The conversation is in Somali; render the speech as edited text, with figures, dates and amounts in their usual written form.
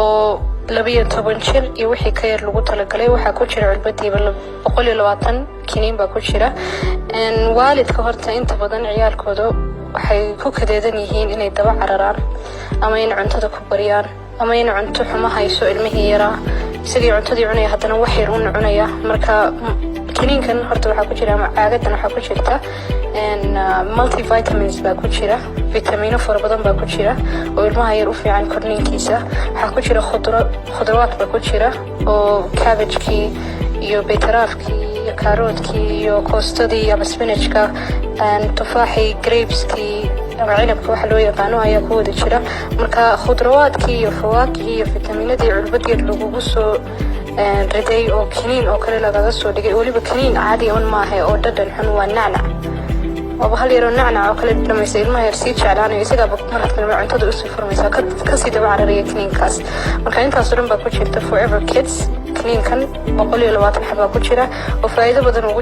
oo 12 jir iyo wixii ka yar lagu talagalay waxa ku jira cilbadiiba 120 kiniin baa ku jira waalidka horta inta badan ciyaalkooda waxay ku kadeedan yihiin inay daba cararaan ama in cuntada ku bariyaan ama in cunto xumo hayso ilmihii yaraa sidii cuntadii cunaya haddana wax yar u cunaya marka kiniinkan horta waxa ku jira caagadan waxa ku jirta multivitamins baa ku jira vitamino fara badan baa ku jira oo ilmaha yar u fiican korniinkiisa waxa ku jira khudrawaad baa ku jira oo cabbage-kii iyo beetarafkii iyo karoodkii iyo koostadii ama spinachka tufaaxii grapes-kii ama cinabka waxa loo yaqaano ayaa ku wada jira marka khudrawaadkii iyo fawaakihii iyo vitaminadii culbadii lagu soo riday oo kiniin oo kale laga soo dhigay waliba kiniin caadi ah ma aha oo dhadhan xun waa nacnac oo hal yar oo nacnac oo kale dhamaysa ilmaha yar si jeclaanayo isaga marka cuntada u soo furmaysa ka sii daba cararaya kiniinkaas marka intaas dhan baa ku jirta forever kids kiniinkan 120 xabaa ku jira oo faa'iido badan ugu